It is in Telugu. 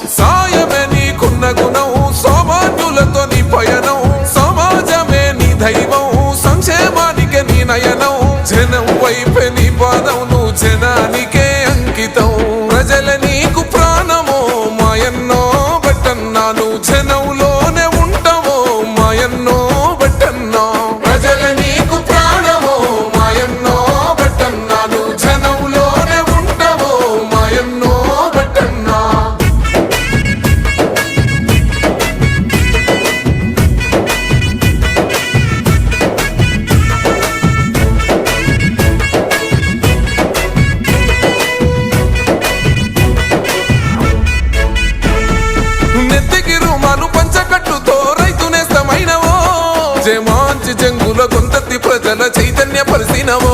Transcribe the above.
సాయమే నీకున్న గుణం సామాన్యులతో నీ పయనం సమాజమే నీ దైవం సంక్షేమానికే నీ నయనం జనం వైపే నీ పాదం నువ్వు జనానికే అంకితం ప్రజల నీకు ప్రాణమో మాయన్నో బట్టన్నా నువ్వు జనంలోనే ఉంటావో మాయన్నో బట్టన్నా ప్రజల నీకు ప్రాణమో మాయన్నో బట్టన్నా నువ్వు జనంలోనే ఉంటావో మాయన్నో బట్టన్నా నెత్తికి రుమాలు పంచకట్టుతో రైతు నేస్తమైనవో జమాంచి జంగుల గొంతెత్తి ప్రజల చైతన్య పరిసినవో